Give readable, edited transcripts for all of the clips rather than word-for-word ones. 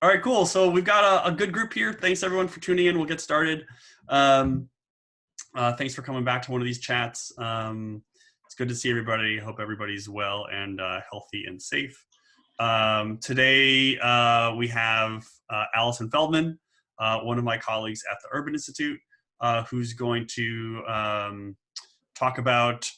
All right, cool. So we've got a good group here. Thanks everyone for tuning in. We'll get started. Um, Thanks for coming back to one of these chats. It's good to see everybody. Hope everybody's well and healthy and safe. Today we have Allison Feldman, one of my colleagues at the Urban Institute, who's going to talk about,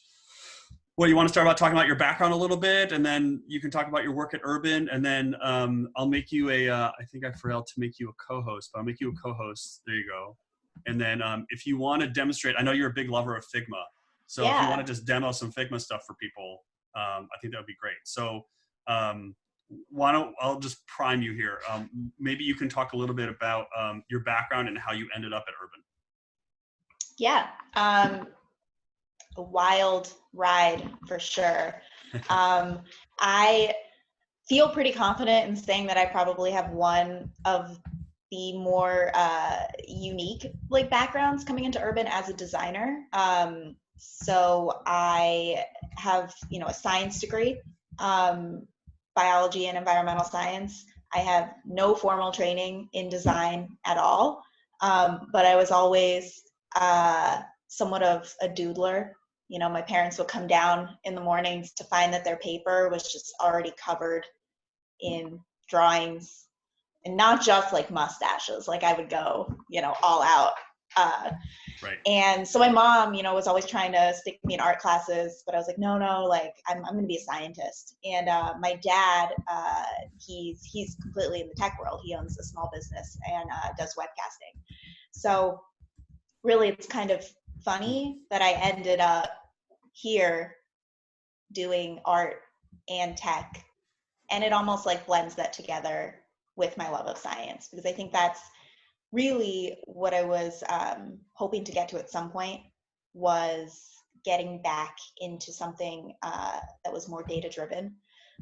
well, you want to start about talking about your background a little bit, and then you can talk about your work at Urban, and then I'll make you I think I forgot to make you a co-host, but I'll make you a co-host. There you go. And then if you want to demonstrate, I know you're a big lover of Figma. So if you want to just demo some Figma stuff for people, I think that would be great. So I'll just prime you here. Maybe you can talk a little bit about your background and how you ended up at Urban. Yeah, a wild ride for sure. I feel pretty confident in saying that I probably have one of the more unique backgrounds coming into Urban as a designer. So I have a science degree, biology and environmental science. I have no formal training in design at all, but I was always somewhat of a doodler. My parents would come down in the mornings to find that their paper was just already covered in drawings, and not just mustaches. I would go, all out. Right. And so my mom, was always trying to stick me in art classes, but I was like, no, I'm going to be a scientist. And my dad, he's completely in the tech world. He owns a small business and does webcasting. So really, it's kind of funny that I ended up here doing art and tech, and it almost blends that together with my love of science, because I think that's really what I was hoping to get to at some point, was getting back into something that was more data driven.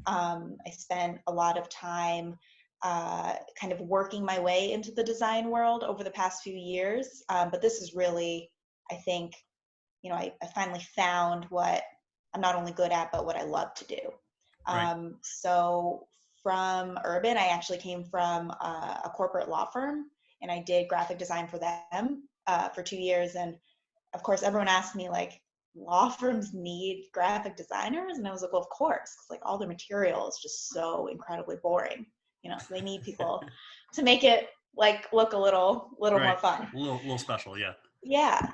I spent a lot of time kind of working my way into the design world over the past few years, but this is really, I think, I finally found what I'm not only good at, but what I love to do. Right. So from Urban, I actually came from a corporate law firm, and I did graphic design for them for 2 years. And of course, everyone asked me, law firms need graphic designers? And I was like, well, of course, because all the material is just so incredibly boring. So they need people to make it look a little right. More fun. A little special, yeah. Yeah.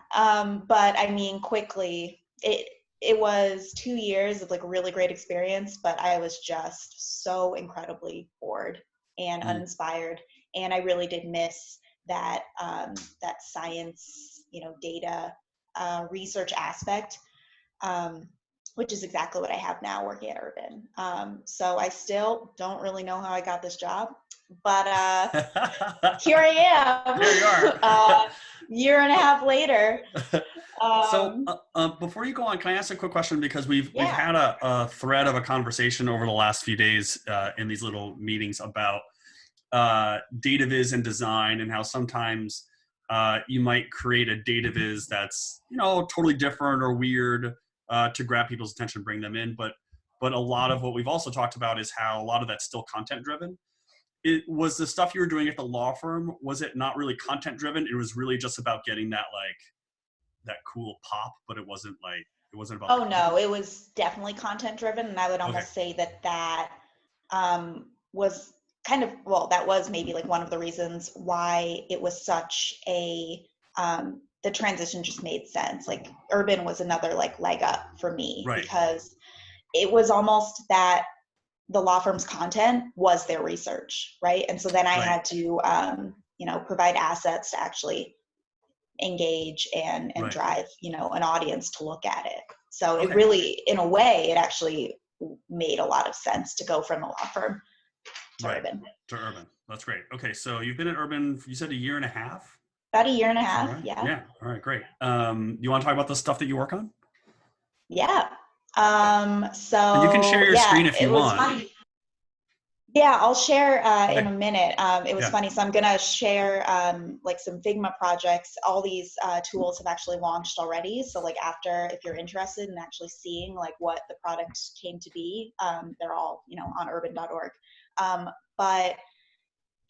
But I mean, quickly, it was 2 years of really great experience, but I was just so incredibly bored and uninspired. And I really did miss that that science, data research aspect, which is exactly what I have now working at Urban. So I still don't really know how I got this job, but here I am. There you are. Year and a half later. So before you go on, can I ask a quick question? Because we've had a thread of a conversation over the last few days in these little meetings about data viz and design, and how sometimes you might create a data viz that's totally different or weird to grab people's attention, bring them in. But a lot of what we've also talked about is how a lot of that's still content driven. It was the stuff you were doing at the law firm, was it not really content driven? It was really just about getting that that cool pop, but it wasn't about. Oh no, it was definitely content driven, and I would almost say that was kind of, well, that was maybe one of the reasons why it was such a the transition just made sense. Urban was another leg up for me, right. Because it was almost that the law firm's content was their research, right? And so then I had to provide assets to actually engage and right. drive an audience to look at it. So it really, in a way, it actually made a lot of sense to go from a law firm to Urban. To Urban. That's great. Okay, so you've been at Urban, you said a year and a half? About a year and a half, right? Yeah. Yeah, all right, great. You want to talk about the stuff that you work on? Yeah. So and you can share your screen if you want. Funny. Yeah, I'll share in a minute. It was funny. So I'm going to share some Figma projects. All these tools have actually launched already. So after, if you're interested in actually seeing what the product came to be, they're all, on urban.org. But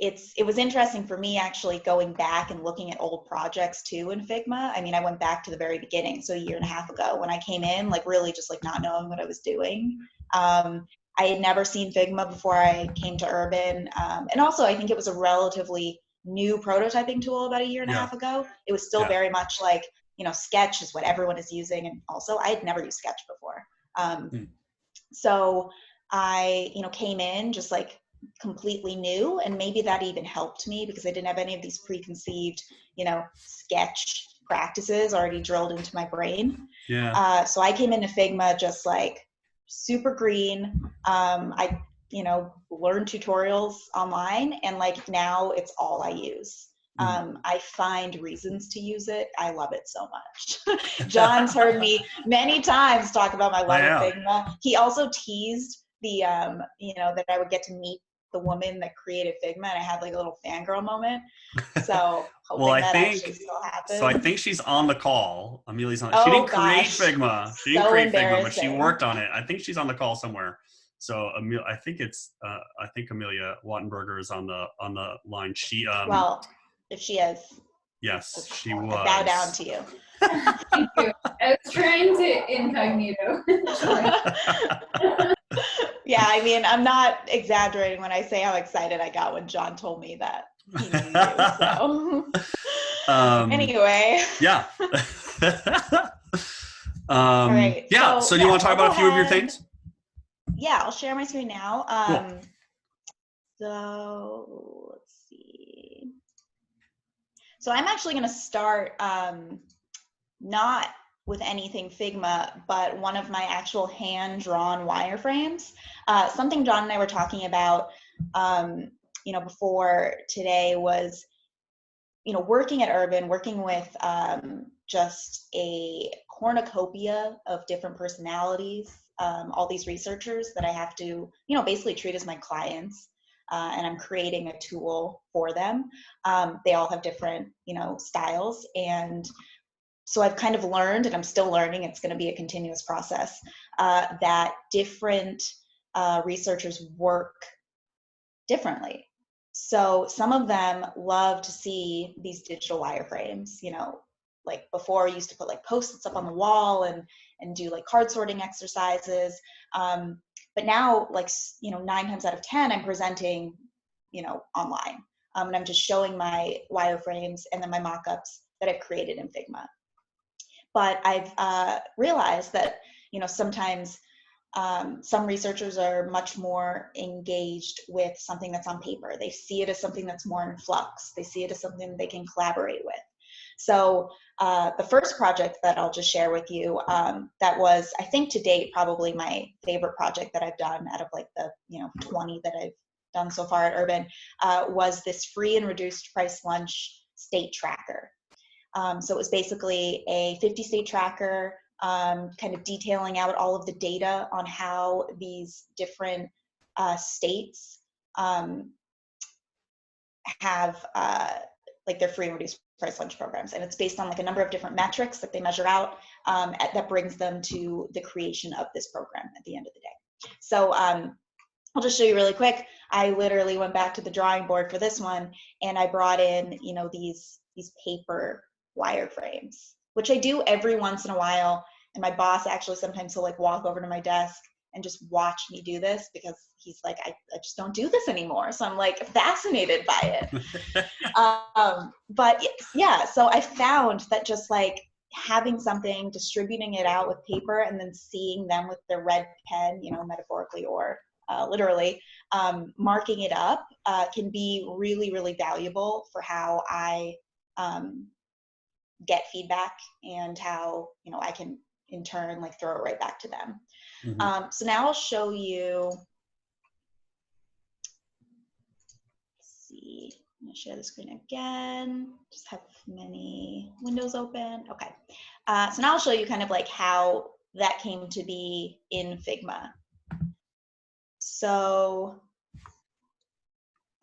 it was interesting for me actually going back and looking at old projects too in Figma. I mean, I went back to the very beginning, so a year and a half ago when I came in, like really just like not knowing what I was doing. I had never seen Figma before I came to Urban, and also I think it was a relatively new prototyping tool about a year and a half ago. It was still very much like, you know, Sketch is what everyone is using, and also I had never used Sketch before. So I, you know, came in just like completely new, and maybe that even helped me because I didn't have any of these preconceived, you know, Sketch practices already drilled into my brain. So I came into Figma just like super green. I, you know, learned tutorials online, and like now it's all I use. I find reasons to use it. I love it so much. John's heard me many times talk about my love of Figma. He also teased the, you know, that I would get to meet the woman that created Figma, and I had like a little fangirl moment. So hoping Well, that actually still happens. So I think she's on the call. Amelia's on. Oh, She didn't create gosh. Figma. She didn't create Figma, but she worked on it. I think she's on the call somewhere. So I think it's I think Amelia Wattenberger is on the line. She well, if she is, yes, she was. I bow down to you. Thank you. I was trying to incognito. Yeah, I mean, I'm not exaggerating when I say how excited I got when John told me that he knew you. So anyway. Yeah. All right. Yeah. So do you want to talk about a few of your things? Yeah, I'll share my screen now. Cool. So let's see. So I'm actually going to start not with anything Figma, but one of my actual hand-drawn wireframes. Something John and I were talking about, you know, before today was, you know, working at Urban, working with just a cornucopia of different personalities, all these researchers that I have to, you know, basically treat as my clients. And I'm creating a tool for them. They all have different, you know, styles. And so I've kind of learned, and I'm still learning, it's going to be a continuous process, that different researchers work differently. So some of them love to see these digital wireframes, you know, like before I used to put like Post-its up on the wall and do like card sorting exercises. But now, like, you know, 9 times out of 10, I'm presenting, you know, online. And I'm just showing my wireframes and then my mock-ups that I've created in Figma. But I've realized that, you know, sometimes some researchers are much more engaged with something that's on paper. They see it as something that's more in flux. They see it as something they can collaborate with. So the first project that I'll just share with you, that was, I think to date, probably my favorite project that I've done out of like the, you know, 20 that I've done so far at Urban, was this free and reduced price lunch state tracker. So it was basically a 50-state tracker, kind of detailing out all of the data on how these different states have like their free and reduced price lunch programs. And it's based on like a number of different metrics that they measure out that brings them to the creation of this program at the end of the day. So I'll just show you really quick. I literally went back to the drawing board for this one, and I brought in, you know, these paper wireframes, which I do every once in a while. And my boss actually sometimes will like walk over to my desk and just watch me do this because he's like, I just don't do this anymore. So I'm like fascinated by it. But yeah, so I found that just like having something, distributing it out with paper, and then seeing them with their red pen, you know, metaphorically or literally, marking it up can be really, really valuable for how I get feedback and how, you know, I can in turn like throw it right back to them. Mm-hmm. So now I'll show you, let's see, I'm gonna share the screen again, just have many windows open. Okay, so now I'll show you kind of like how that came to be in Figma. So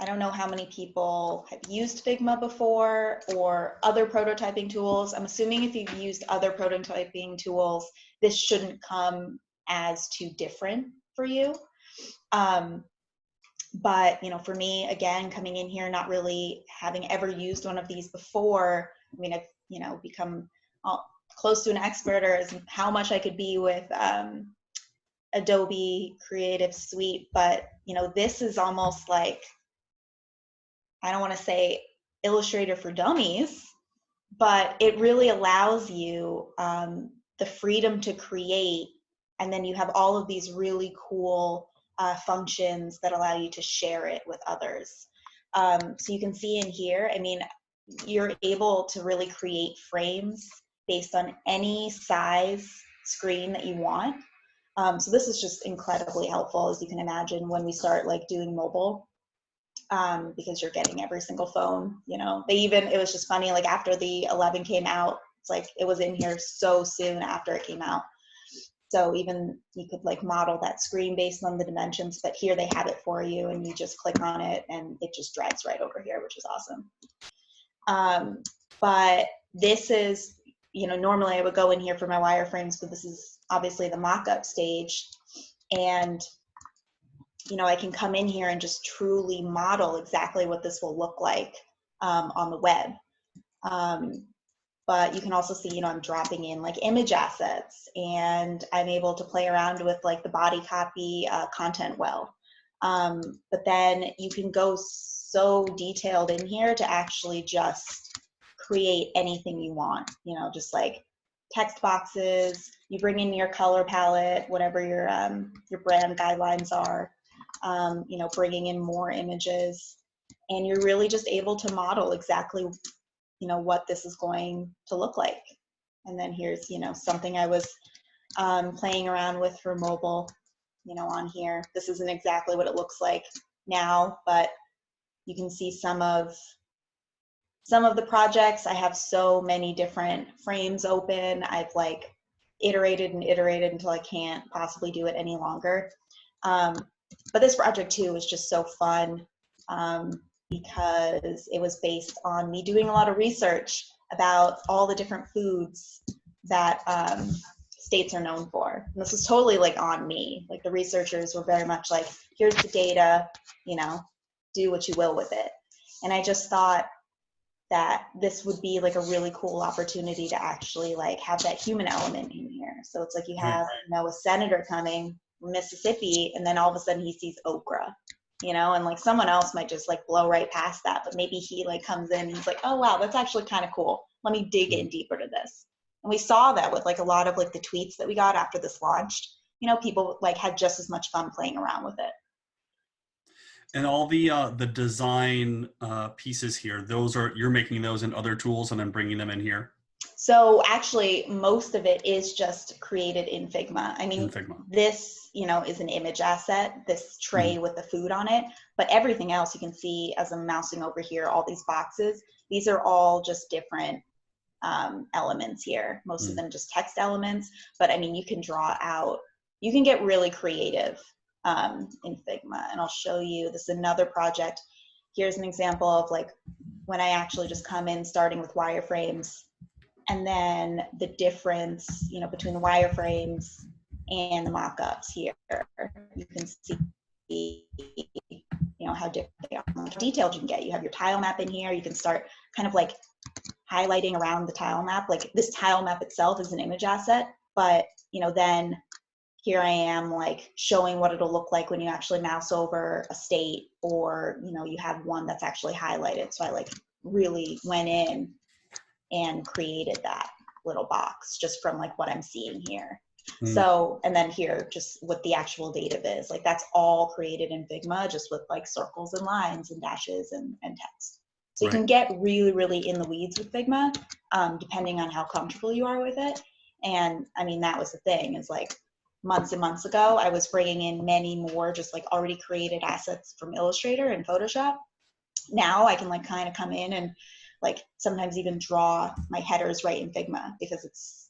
I don't know how many people have used Figma before or other prototyping tools. I'm assuming if you've used other prototyping tools, this shouldn't come as too different for you. But, you know, for me, again, coming in here, not really having ever used one of these before, I mean, I've, you know, become close to an expert, or as how much I could be with Adobe Creative Suite. But, you know, this is almost like, I don't want to say Illustrator for Dummies, but it really allows you the freedom to create, and then you have all of these really cool functions that allow you to share it with others. So you can see in here, I mean, you're able to really create frames based on any size screen that you want. So this is just incredibly helpful, as you can imagine, when we start like doing mobile. Because you're getting every single phone, you know. It was just funny, like after the 11 came out, it's like it was in here so soon after it came out. So even you could like model that screen based on the dimensions, but here they have it for you, and you just click on it and it just drags right over here, which is awesome. But this is, you know, normally I would go in here for my wireframes, but this is obviously the mock-up stage. And you know, I can come in here and just truly model exactly what this will look like on the web. But you can also see, you know, I'm dropping in like image assets, and I'm able to play around with like the body copy content well. But then you can go so detailed in here to actually just create anything you want, you know, just like text boxes. You bring in your color palette, whatever your brand guidelines are. You know, bringing in more images, and you're really just able to model exactly, you know, what this is going to look like. And then here's, you know, something I was playing around with for mobile, you know, on here. This isn't exactly what it looks like now, but you can see some of the projects. I have so many different frames open. I've like iterated and iterated until I can't possibly do it any longer. But this project too was just so fun because it was based on me doing a lot of research about all the different foods that states are known for. And this was totally like on me. Like the researchers were very much like, here's the data, you know, do what you will with it. And I just thought that this would be like a really cool opportunity to actually like have that human element in here. So it's like you have, you know, a senator coming from Mississippi, and then all of a sudden he sees okra, you know, and like someone else might just like blow right past that, but maybe he like comes in and he's like, oh wow, that's actually kind of cool. Let me dig in deeper to this. And we saw that with like a lot of like the tweets that we got after this launched. You know, people like had just as much fun playing around with it. And all the design pieces here, you're making those in other tools and then bringing them in here? So actually, most of it is just created in Figma. I mean, this, you know, is an image asset, this tray with the food on it, but everything else you can see as I'm mousing over here, all these boxes, these are all just different elements here. Most of them just text elements, but I mean, you can draw out, you can get really creative in Figma. And I'll show you, this is another project. Here's an example of like when I actually just come in starting with wireframes, and then the difference, you know, between the wireframes and the mock-ups here. You can see, you know, how detailed you can get. You have your tile map in here. You can start kind of like highlighting around the tile map. Like this tile map itself is an image asset, but, you know, then here I am like showing what it'll look like when you actually mouse over a state, or, you know, you have one that's actually highlighted. So I like really went in and created that little box just from like what I'm seeing here. So, and then here, just what the actual native is, like that's all created in Figma, just with like circles and lines and dashes and text. So you can get really, really in the weeds with Figma, depending on how comfortable you are with it. And I mean, that was the thing, is like months and months ago, I was bringing in many more just like already created assets from Illustrator and Photoshop. Now I can like kind of come in and like sometimes even draw my headers right in Figma, because it's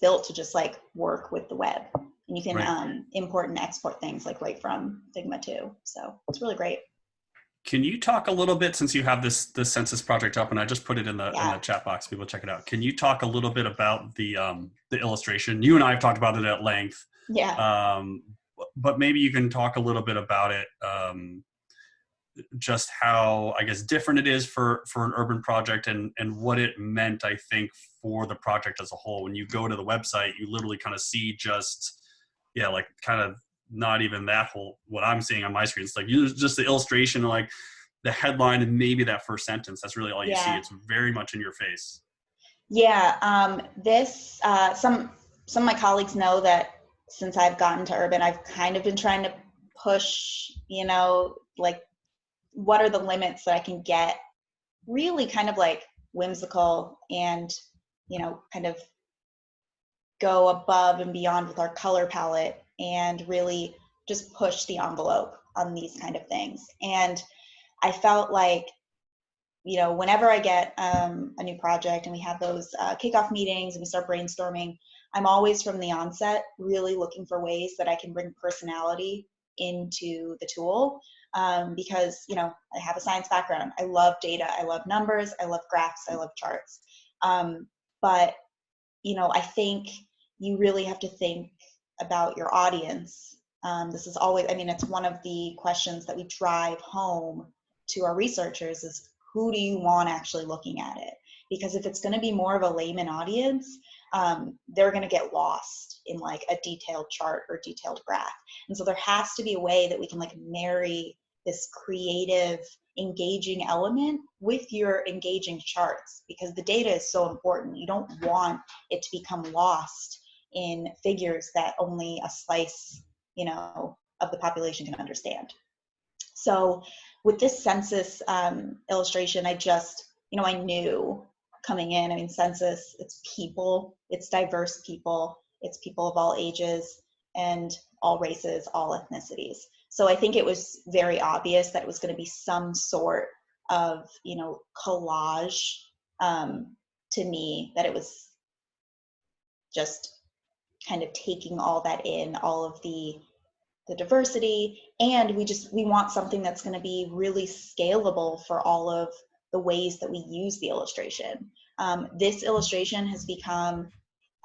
built to just like work with the web, and you can import and export things like right from Figma too. So it's really great. Can you talk a little bit, since you have this census project up, and I just put it in the chat box, people check it out. Can you talk a little bit about the illustration? You and I have talked about it at length. Yeah. but maybe you can talk a little bit about it, just how, I guess, different it is for an urban project, and what it meant, I think, for the project as a whole. When you go to the website, you literally kind of see just, yeah, like kind of not even that whole, what I'm seeing on my screen. It's like just the illustration, like the headline and maybe that first sentence. That's really all you see. It's very much in your face. Yeah, some of my colleagues know that since I've gotten to urban, I've kind of been trying to push, like what are the limits that I can get really kind of like whimsical and, kind of go above and beyond with our color palette and really just push the envelope on these kind of things. And I felt like, whenever I get a new project and we have those kickoff meetings and we start brainstorming, I'm always from the onset really looking for ways that I can bring personality into the tool, because, I have a science background. I love data. I love numbers. I love graphs. I love charts. But, I think you really have to think about your audience. This is always, it's one of the questions that we drive home to our researchers is, who do you want actually looking at it? Because if it's going to be more of a layman audience, they're going to get lost in like a detailed chart or detailed graph. And so there has to be a way that we can like marry this creative, engaging element with your engaging charts, because the data is so important. You don't want it to become lost in figures that only a slice, of the population can understand. So with this census illustration, I just, I knew coming in, census, it's people, it's diverse people, it's people of all ages and all races, all ethnicities. So I think it was very obvious that it was going to be some sort of, collage to me, that it was just kind of taking all that in, all of the diversity, and we want something that's going to be really scalable for all of the ways that we use the illustration. This illustration has become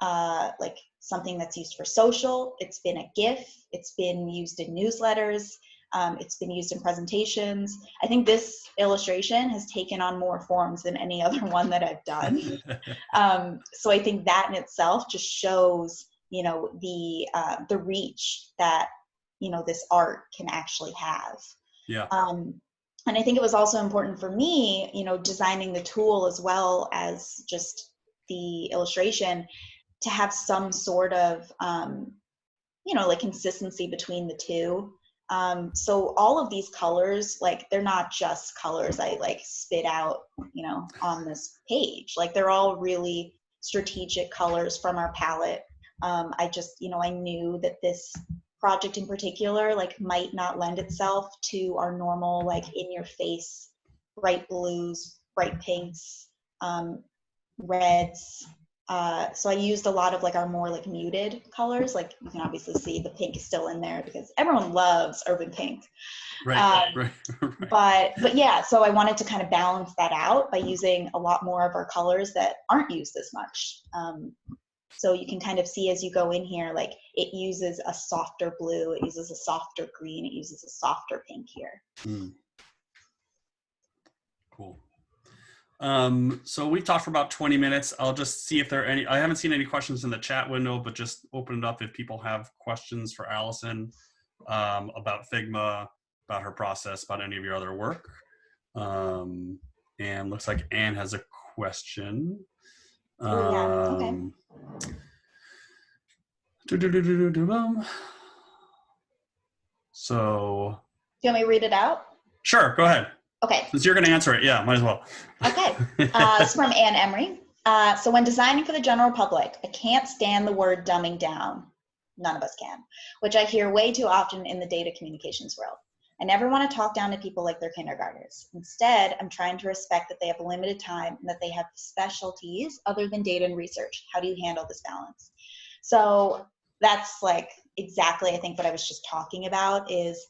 like something that's used for social. It's been a GIF. It's been used in newsletters. It's been used in presentations. I think this illustration has taken on more forms than any other one that I've done. So I think that in itself just shows, the reach that this art can actually have. Yeah. And I think it was also important for me, designing the tool as well as just the illustration, to have some sort of, like consistency between the two. So all of these colors, like they're not just colors I like spit out, on this page. Like they're all really strategic colors from our palette. I just, I knew that this project in particular like might not lend itself to our normal like in your face bright blues, bright pinks, reds. So I used a lot of like our more like muted colors. Like you can obviously see the pink is still in there because everyone loves urban pink. Right. But yeah, so I wanted to kind of balance that out by using a lot more of our colors that aren't used as much. So you can kind of see as you go in here, like it uses a softer blue, it uses a softer green, it uses a softer pink here. Cool. So we've talked for about 20 minutes. I'll just see if there are any, I haven't seen any questions in the chat window, but just open it up if people have questions for Allison about Figma, about her process, about any of your other work. And looks like Anne has a question. Okay. So. Do you want me to read it out? Sure, go ahead. Okay. Since you're going to answer it, yeah, might as well. Okay. This is from Anne Emery. So when designing for the general public, I can't stand the word dumbing down. None of us can, which I hear way too often in the data communications world. I never want to talk down to people like they're kindergartners. Instead, I'm trying to respect that they have limited time and that they have specialties other than data and research. How do you handle this balance? So that's like exactly, I think, what I was just talking about is,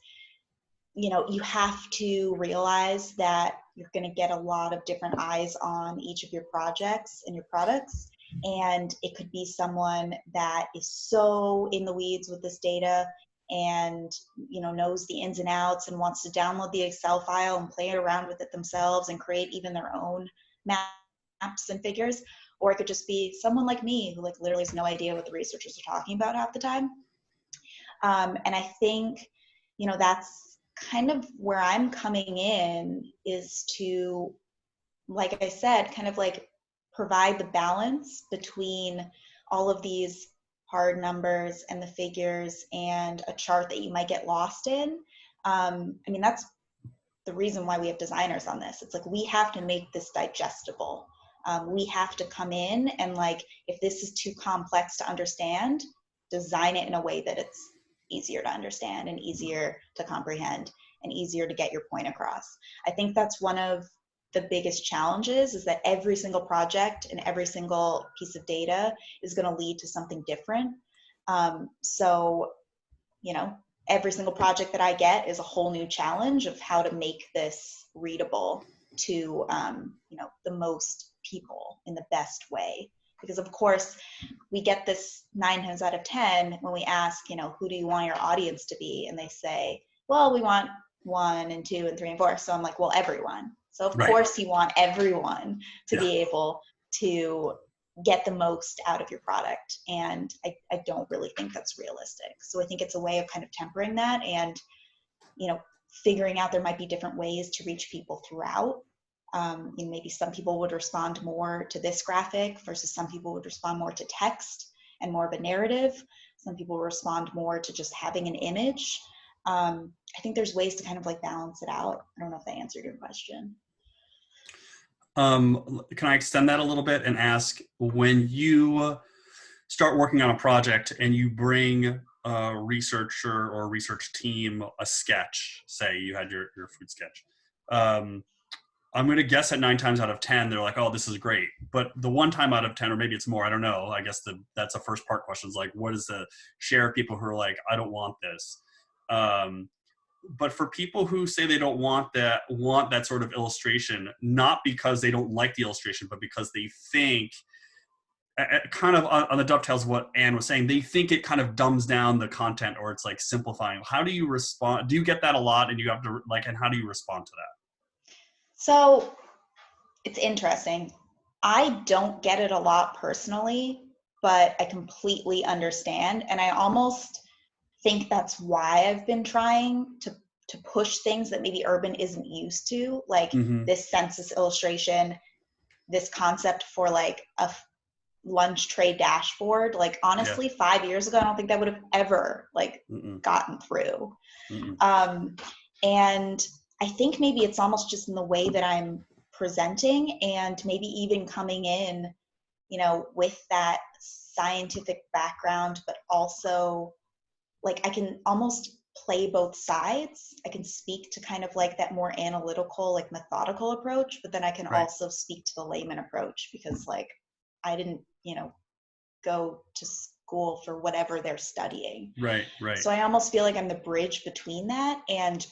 you have to realize that you're going to get a lot of different eyes on each of your projects and your products. And it could be someone that is so in the weeds with this data and, you know, knows the ins and outs and wants to download the Excel file and play around with it themselves and create even their own maps and figures. Or it could just be someone like me who like literally has no idea what the researchers are talking about half the time. And I think, you know, that's kind of where I'm coming in, is to, like I said, kind of like provide the balance between all of these hard numbers and the figures and a chart that you might get lost in. I mean, that's the reason why we have designers on this. It's like, we have to make this digestible. We have to come in and like, if this is too complex to understand, design it in a way that it's easier to understand and easier to comprehend and easier to get your point across. I think that's one of the biggest challenges, is that every single project and every single piece of data is going to lead to something different. So, you know, every single project that I get is a whole new challenge of how to make this readable to, you know, the most people in the best way. Because of course, we get this 9 times out of 10 when we ask, you know, who do you want your audience to be? And they say, well, we want 1 and 2 and 3 and 4. So I'm like, well, everyone. So of course you want everyone to be able to get the most out of your product. And I don't really think that's realistic. So I think it's a way of kind of tempering that and, you know, figuring out there might be different ways to reach people throughout. You know, maybe some people would respond more to this graphic versus some people would respond more to text and more of a narrative. Some people respond more to just having an image. I think there's ways to kind of like balance it out. I don't know if that answered your question. Can I extend that a little bit and ask, when you start working on a project and you bring a researcher or a research team a sketch, say you had your food sketch, I'm going to guess at 9 times out of 10, they're like, oh, this is great. But the 1 time out of 10, or maybe it's more, I don't know. I guess that's a first part question, is like, what is the share of people who are like, I don't want this? But for people who say they don't want that sort of illustration, not because they don't like the illustration, but because they think, kind of on the dovetails of what Anne was saying, they think it kind of dumbs down the content, or it's like simplifying. How do you respond? Do you get that a lot, and you have to like, and how do you respond to that? So it's interesting. I don't get it a lot personally, but I completely understand. And I almost think that's why I've been trying to push things that maybe urban isn't used to, like this census illustration, this concept for like a lunch tray dashboard. Like honestly, 5 years ago, I don't think that would have ever like gotten through. And I think maybe it's almost just in the way that I'm presenting, and maybe even coming in, you know, with that scientific background, but also like I can almost play both sides. I can speak to kind of like that more analytical, like methodical approach, but then I can also speak to the layman approach, because like I didn't, you know, go to school for whatever they're studying. Right. So I almost feel like I'm the bridge between that. And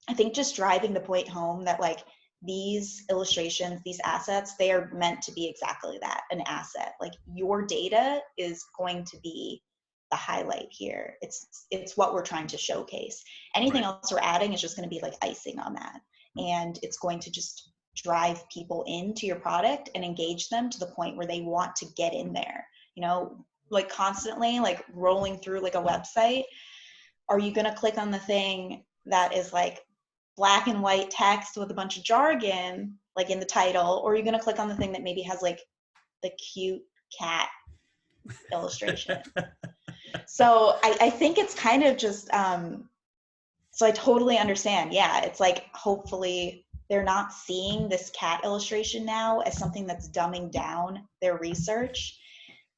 I think just driving the point home that like these illustrations, these assets, they are meant to be exactly that, an asset. Like your data is going to be the highlight here. It's what we're trying to showcase. Anything else we're adding is just going to be like icing on that. And it's going to just drive people into your product and engage them to the point where they want to get in there. You know, like constantly like rolling through like a website, are you going to click on the thing that is like black and white text with a bunch of jargon like in the title, or are you going to click on the thing that maybe has like the cute cat illustration? So I think it's kind of just so I totally understand. Yeah, it's like hopefully they're not seeing this cat illustration now as something that's dumbing down their research,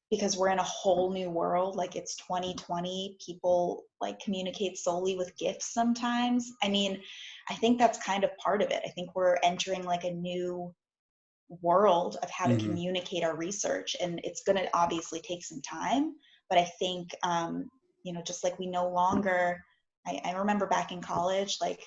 because we're in a whole new world. Like it's 2020, people like communicate solely with GIFs sometimes. I mean, I think that's kind of part of it. I think we're entering like a new world of how to communicate our research, and it's going to obviously take some time. But I think, you know, just like we no longer, I remember back in college, like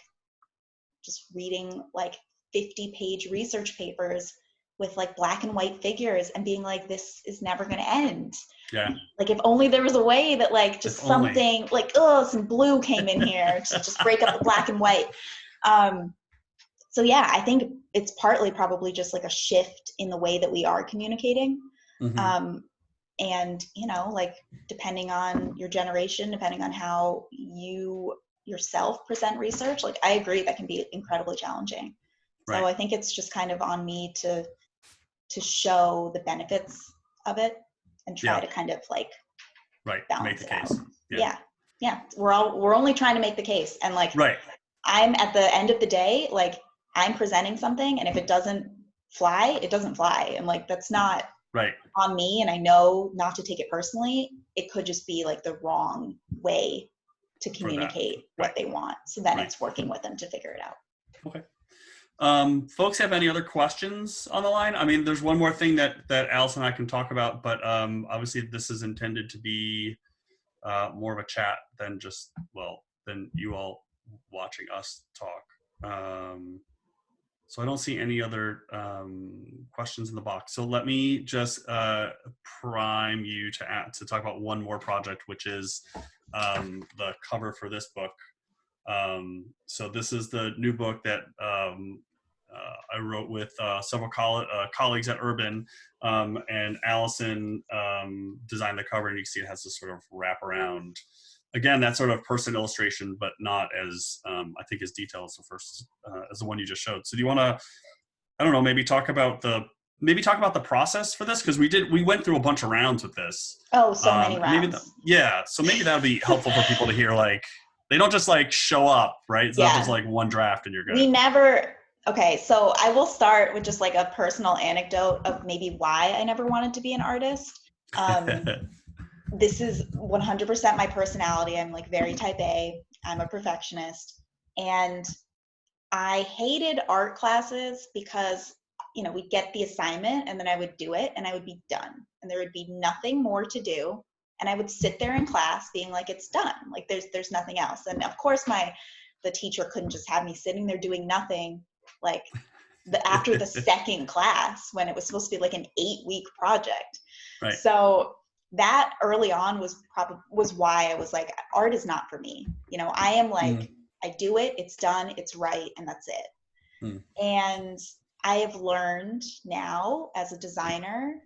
just reading like 50-page research papers with like black and white figures and being like, this is never going to end. Yeah. Like if only there was a way that like just If only. something like, oh, some blue came in here to just break up the black and white. So yeah, I think it's partly probably just like a shift in the way that we are communicating. Mm-hmm. And, you know, like depending on your generation, depending on how you yourself present research, like I agree that can be incredibly challenging. So Right. I think it's just kind of on me to show the benefits of it and try to kind of like balance Make the it case. out. Yeah. We're only trying to make the case. And like, I'm at the end of the day, like I'm presenting something, and if it doesn't fly, it doesn't fly. And like, that's not on me. And I know not to take it personally. It could just be like the wrong way to communicate what they want. So then it's working with them to figure it out. Okay. Folks have any other questions on the line? I mean, there's one more thing that Allison and I can talk about, but obviously this is intended to be more of a chat than just, than you all watching us talk. So I don't see any other questions in the box. So let me just prime you to talk about one more project, which is the cover for this book. So this is the new book that I wrote with several colleagues at Urban, and Allison designed the cover, and you can see it has this sort of wraparound. Again, that sort of person illustration, but not as I think as detailed as the one you just showed. So do you want to, I don't know, maybe talk about the process for this, because we went through a bunch of rounds with this. Oh, so many rounds. So maybe that would be helpful for people to hear. Like, they don't just like show up, right? It's not just like one draft and you're good. Okay, so I will start with just like a personal anecdote of maybe why I never wanted to be an artist. This is 100% my personality. I'm like very type A. I'm a perfectionist. And I hated art classes because, you know, we'd get the assignment and then I would do it and I would be done. And there would be nothing more to do. And I would sit there in class being like, it's done. Like there's nothing else. And of course the teacher couldn't just have me sitting there doing nothing like after the second class when it was supposed to be like an 8-week project. Right. So that early on was why I was like, art is not for me. You know, I am like, I do it, it's done, it's right, and that's it. And I have learned now as a designer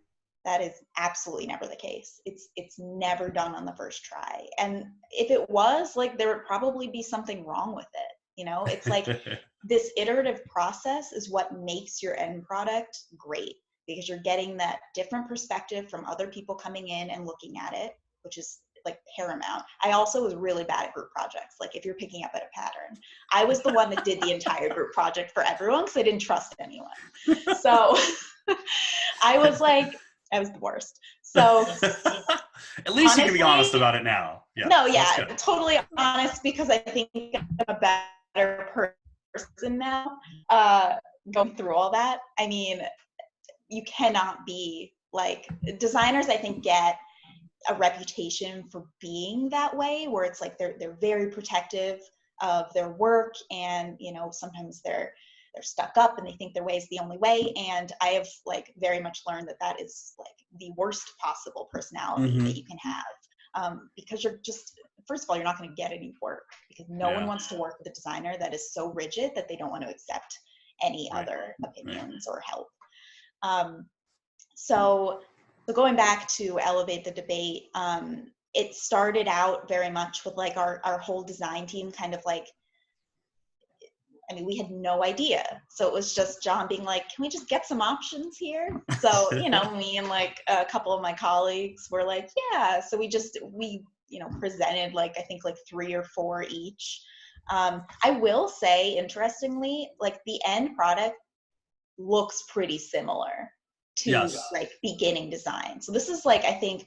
that is absolutely never the case. It's never done on the first try. And if it was, like, there would probably be something wrong with it. You know, it's like this iterative process is what makes your end product great, because you're getting that different perspective from other people coming in and looking at it, which is like paramount. I also was really bad at group projects. Like if you're picking up at a pattern, I was the one that did the entire group project for everyone because I didn't trust anyone. So I was the worst. So at least honestly, you can be honest about it now. Yeah, no, yeah, totally honest, because I think I'm a better person now going through all that. I mean, you cannot be like, designers I think get a reputation for being that way, where it's like they're very protective of their work, and you know, sometimes they're stuck up and they think their way is the only way. And I have like very much learned that is like the worst possible personality that you can have, because you're just, first of all, you're not going to get any work, because no one wants to work with a designer that is so rigid that they don't want to accept any other opinions or help. So going back to elevate the debate, it started out very much with like our whole design team kind of like, I mean, we had no idea. So it was just Jon being like, can we just get some options here? So, you know, me and like a couple of my colleagues were like, yeah. So we you know, presented like, I think like 3 or 4 each. I will say, interestingly, like the end product looks pretty similar to like beginning design. So this is like, I think,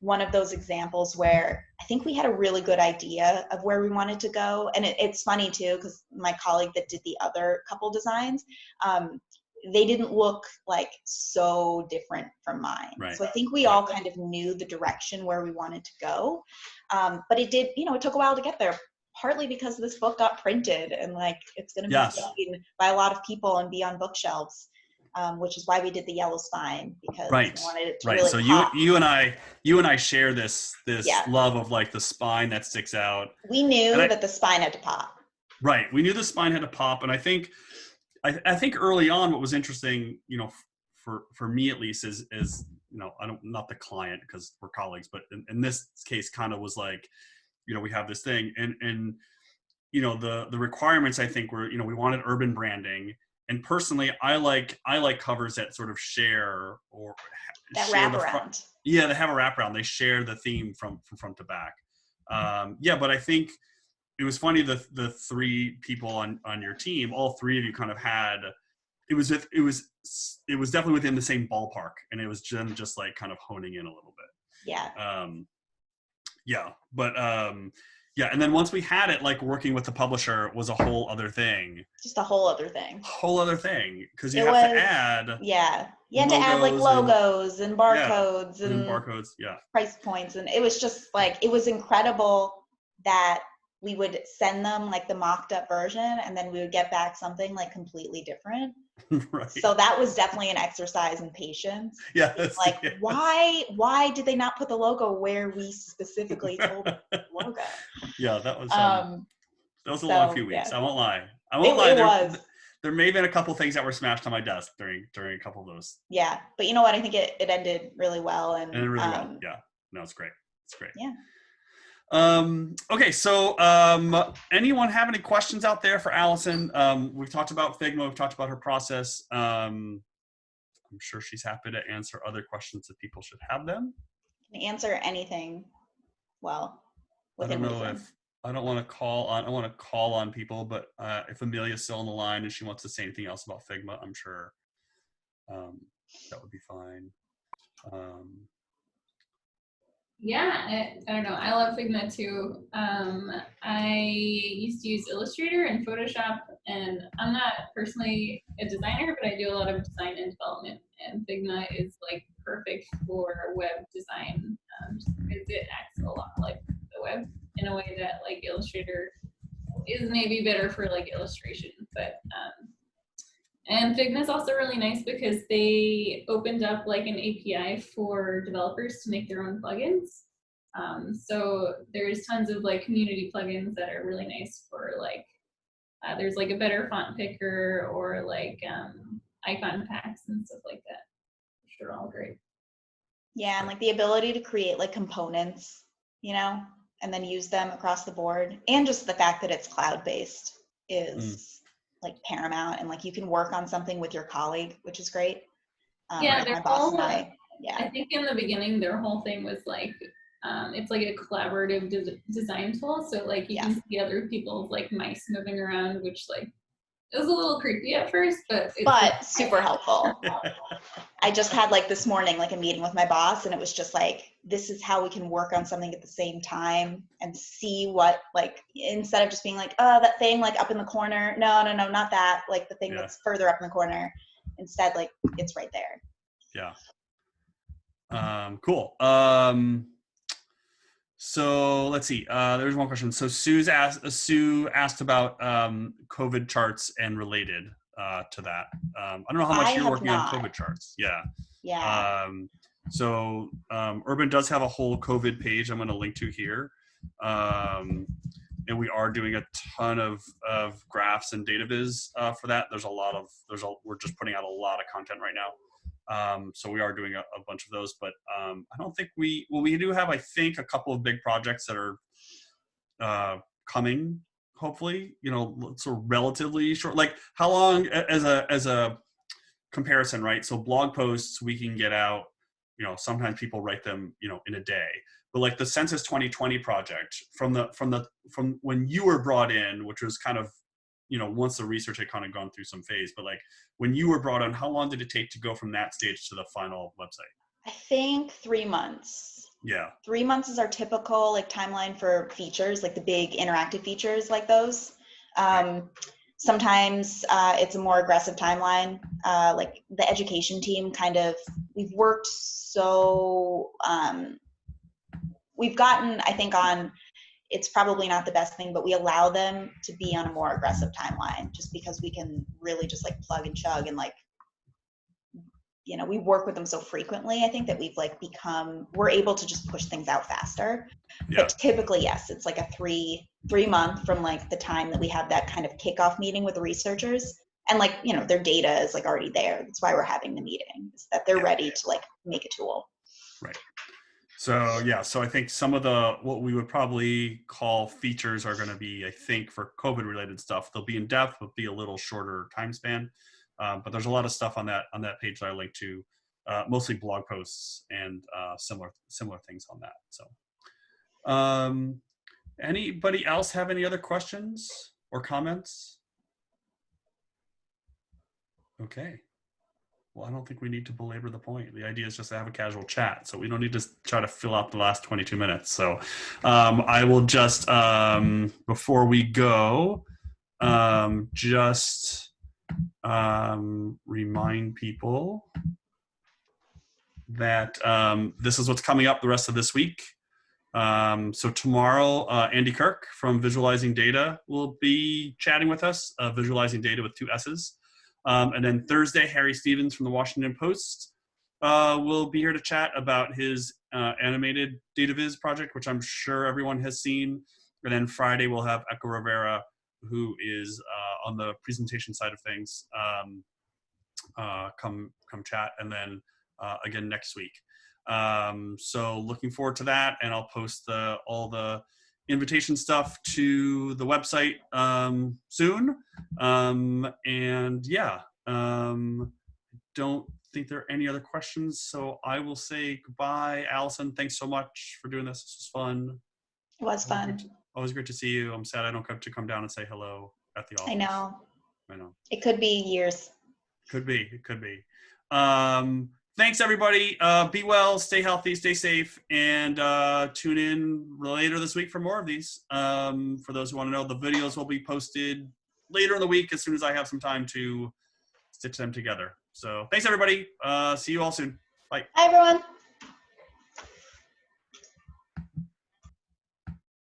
one of those examples where I think we had a really good idea of where we wanted to go. And it's funny too, because my colleague that did the other couple designs, they didn't look like so different from mine. So I think we all kind of knew the direction where we wanted to go. But it did, you know, it took a while to get there, partly because this book got printed and like it's going to be seen by a lot of people and be on bookshelves. which is why we did the yellow spine, because Right. we wanted it to Right. really So pop. you and I share this Yeah. love of like the spine that sticks out. We knew that the spine had to pop. Right. We knew the spine had to pop. And I think early on, what was interesting, you know, for me at least is, you know, not the client because we're colleagues, but in this case kind of was like, you know, we have this thing and, you know, the requirements I think were, you know, we wanted urban branding. And personally, I like covers that sort of share or That share wraparound. Yeah, they have a wraparound. They share the theme from front to back. Yeah, but I think it was funny the three people on your team, all three of you kind of had. It was definitely within the same ballpark, and it was just like kind of honing in a little bit. Yeah. Yeah, but yeah, and then once we had it, like working with the publisher was a whole other thing. Just a whole other thing. Because you have to add. Yeah, you had to add like logos and barcodes and yeah, price points, and it was just like, it was incredible that we would send them like the mocked up version, and then we would get back something like completely different. Right. So that was definitely an exercise in patience. Yeah. Like, yes. Why did they not put the logo where we specifically told them the logo? Yeah, that was a long few weeks. Yeah. I won't lie. There may have been a couple things that were smashed on my desk during a couple of those. Yeah, but you know what? I think it ended really well, and really well. Yeah, no, it's great. It's great. Yeah. Okay, so anyone have any questions out there for Allison? We've talked about Figma, we've talked about her process. I'm sure she's happy to answer other questions if people should have them. Can answer anything well within reason. I don't want to call on people, but if Amelia's still on the line and she wants to say anything else about Figma, I'm sure that would be fine. Yeah, I don't know. I love Figma too. I used to use Illustrator and Photoshop, and I'm not personally a designer, but I do a lot of design and development, and Figma is like perfect for web design because it acts a lot like the web in a way that like Illustrator is maybe better for like illustration, but and Figma is also really nice because they opened up like an API for developers to make their own plugins. So there's tons of like community plugins that are really nice for like, there's like a better font picker or like icon packs and stuff like that, which are all great. Yeah, and like the ability to create like components, you know, and then use them across the board. And just the fact that it's cloud-based is like paramount, and like you can work on something with your colleague, which is great. Yeah, my boss and I think in the beginning their whole thing was like it's like a collaborative design tool, so like you can see other people's like mice moving around, which like it was a little creepy at first, but super helpful. I just had like this morning like a meeting with my boss, and it was just like, this is how we can work on something at the same time and see what, like, instead of just being like, oh, that thing like up in the corner, no, not that, like the thing that's further up in the corner. Instead, like, it's right there. Yeah. Cool. So let's see. There's one question. So Sue asked about COVID charts and related to that. I don't know how much you're working on COVID charts. Yeah. Yeah. So Urban does have a whole COVID page I'm going to link to here. And we are doing a ton of graphs and data viz for that. We're just putting out a lot of content right now. So we are doing a bunch of those, but I don't think we do have, I think, a couple of big projects that are coming, hopefully, you know, sort of relatively short. Like how long, as a comparison, right? So blog posts we can get out, you know, sometimes people write them, you know, in a day. But like the Census 2020 project from when you were brought in, which was kind of, you know, once the research had kind of gone through some phase, but like when you were brought on, how long did it take to go from that stage to the final website? I think 3 months. Yeah. 3 months is our typical like timeline for features, like the big interactive features like those. Sometimes it's a more aggressive timeline. Like the education team we've worked so, we've gotten, I think, on, it's probably not the best thing, but we allow them to be on a more aggressive timeline just because we can really just like plug and chug and like we work with them so frequently, I think that we've like we're able to just push things out faster. Yeah. But typically, yes, it's like a three month from like the time that we have that kind of kickoff meeting with the researchers, and like, their data is like already there. That's why we're having the meeting, is that they're ready to like make a tool. Right. So yeah, so I think some of what we would probably call features are going to be, I think, for COVID related stuff. They'll be in depth, but be a little shorter time span. But there's a lot of stuff on that page that I link to, mostly blog posts and similar things on that. So, anybody else have any other questions or comments? Okay. Well, I don't think we need to belabor the point. The idea is just to have a casual chat, so we don't need to try to fill out the last 22 minutes. So I will just, before we go, just remind people that this is what's coming up the rest of this week. So tomorrow, Andy Kirk from Visualizing Data will be chatting with us, Visualizing Data with 2 S's. And then Thursday, Harry Stevens from the Washington Post will be here to chat about his animated data viz project, which I'm sure everyone has seen. And then Friday, we'll have Echo Rivera, who is on the presentation side of things, come chat. And then again next week. So looking forward to that, and I'll post all the invitation stuff to the website soon. And yeah, don't think there are any other questions, so I will say goodbye. Allison, thanks so much for doing this. This was fun. It was fun. Always great to see you. I'm sad I don't get to come down and say hello at the office. I know. It could be years. It could be. Thanks, everybody. Be well, stay healthy, stay safe, and tune in later this week for more of these. For those who want to know, the videos will be posted later in the week as soon as I have some time to stitch them together. So thanks, everybody. See you all soon. Bye. Hi, everyone.